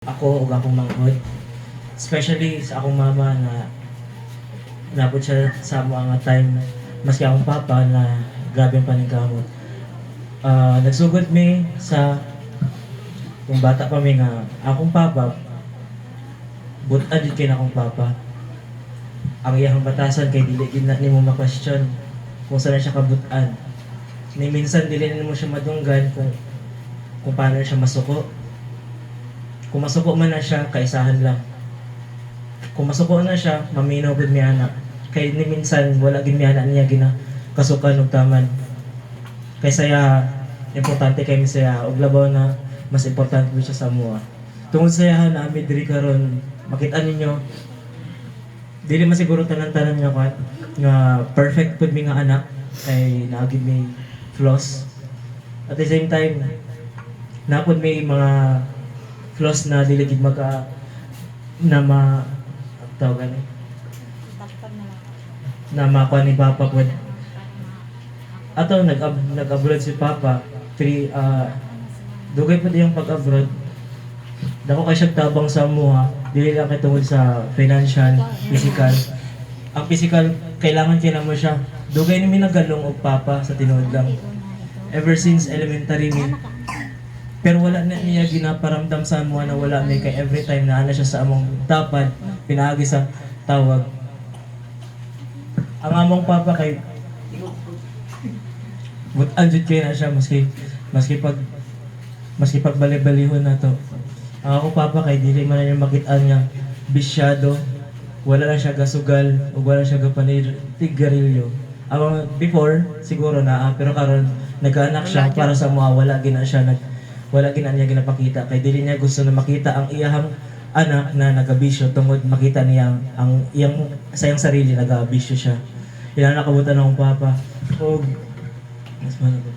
Ako ug akong manghod. Especially sa akong mama na nabot siya sa mga time maski akong papa na grabe ang paningkamot. Nagsugod mi sa kung bata pa mi nga akong papa butan jud kay na akong papa. Ang iyang batasan kay dili gid na nimo ma-question kung saan siya kabutan. Ni minsan dili na mo siya madunggan kung paano siya masuko. Kung masuko man na siya, kaisahan lang. Kung masuko na siya, maminaw gud mi anak. Kay ni minsan wala gid mi anak niya gina kasukan ug taman. Kay saya importante kay mi saya ug labaw na mas importante gud siya sa amuha. Tungod sa yahan nami diri karon makita ninyo dili man siguro tanan-tanan nga perfect pud mi nga anak kay naagid mi flaws. At the same time napod may mga flaws na dili gid maka na ma tawagan na makuha ni Papa po. Ato nag-abroad si Papa dugay po yung pag-abroad dako kay siya tabang sa amuha dili lang kay tungod sa financial, physical. Ang physical kailangan kina mo siya dugay nimi nagalong og Papa sa tinuod lang ever since elementary mi. Pero wala na niya ginaparamdam sa amuha na wala may kay every time na ana siya sa among tapad pinaagi sa tawag. Ang among papa kay butan jud kay na siya maski pag bali-balihon na to. Ang akong papa kay dili man niya makit-an niya bisyado, wala lang siya gasugal ug wala siya gapanir tigarilyo. Ang before siguro na pero karon nagkaanak siya para sa mga wala gina niya ginapakita kay dili niya gusto na makita ang iyang anak na nagabisyo tungod makita niya ang iyang sa iyang sarili nagabisyo siya. Ilan nakabutan akong papa. Og mas man ko.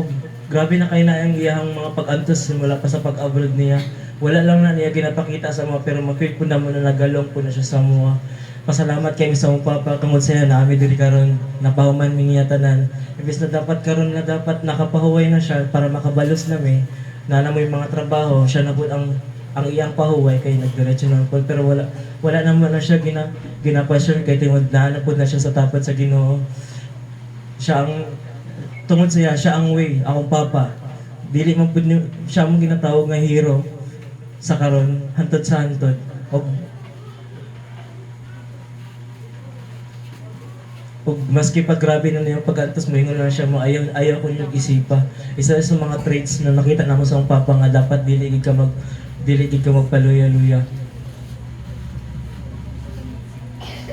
Og grabe na kay na ang iyang mga pag-antos simula pa sa pag-abroad niya. Wala lang na niya ginapakita sa mga pero ma-feel ko na mo na nagalong po na siya sa mga. Pasalamat kay sa mong papa tungod sa na ami diri karon napahuman mi niya tanan. Imbes na dapat karon na dapat nakapahuway na siya para makabalos nami na namoy mga trabaho siya na pud ang iyang pahuway kay nagdiretso na po pero wala naman na siya gina-question kay tungod na pud na siya sa tapat sa Ginoo. Siya ang tungod siya ang way akong papa. Dili man pud siya ang ginatawag nga hero sa karon hantod sa hantod. Ug maski pag grabe na niyang pag-antos mo ingon na siya mo ayaw ko niyong isipa. Isa sa mga traits na nakita namo sa akong papa nga dapat dili gid ka magpaluya-luya.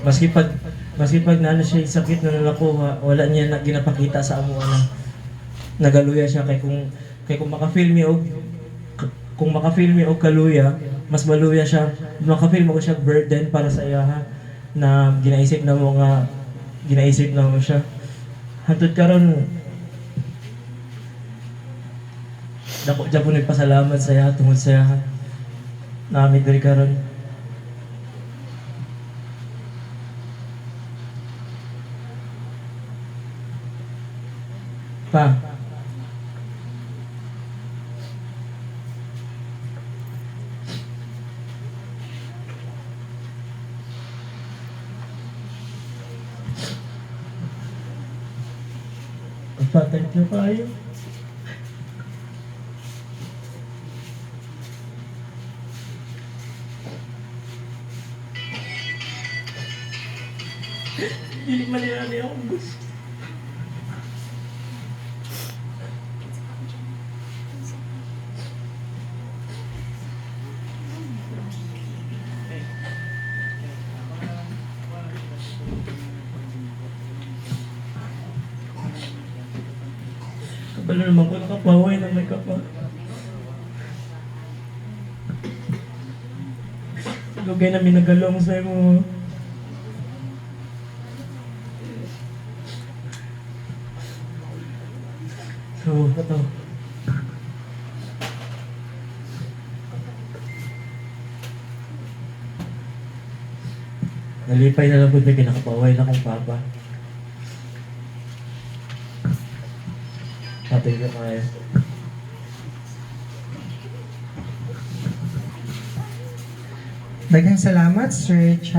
Maski pag nana siya sakit na nakuha, wala niya na ginapakita sa amo na nagaluya siya kay kung maka-feel mi og kaluya, mas maluya siya. Maka-feel mo ko siya burden para sa iya na ginaisip na mo siya. Hantod karon dako jud po nagpasalamat sa iya tungod sa iya nami diri karon. Pa. Thank you kayo. Hindi man nila akong gusto. Kabalo naman ko nakapaway na may kapa. Lugay namin nagalong sa mo. So, ito. Nalipay na lang po may kinakapaway na kong papa. Ate Thank you kayo. Daghang salamat, Sir Cha.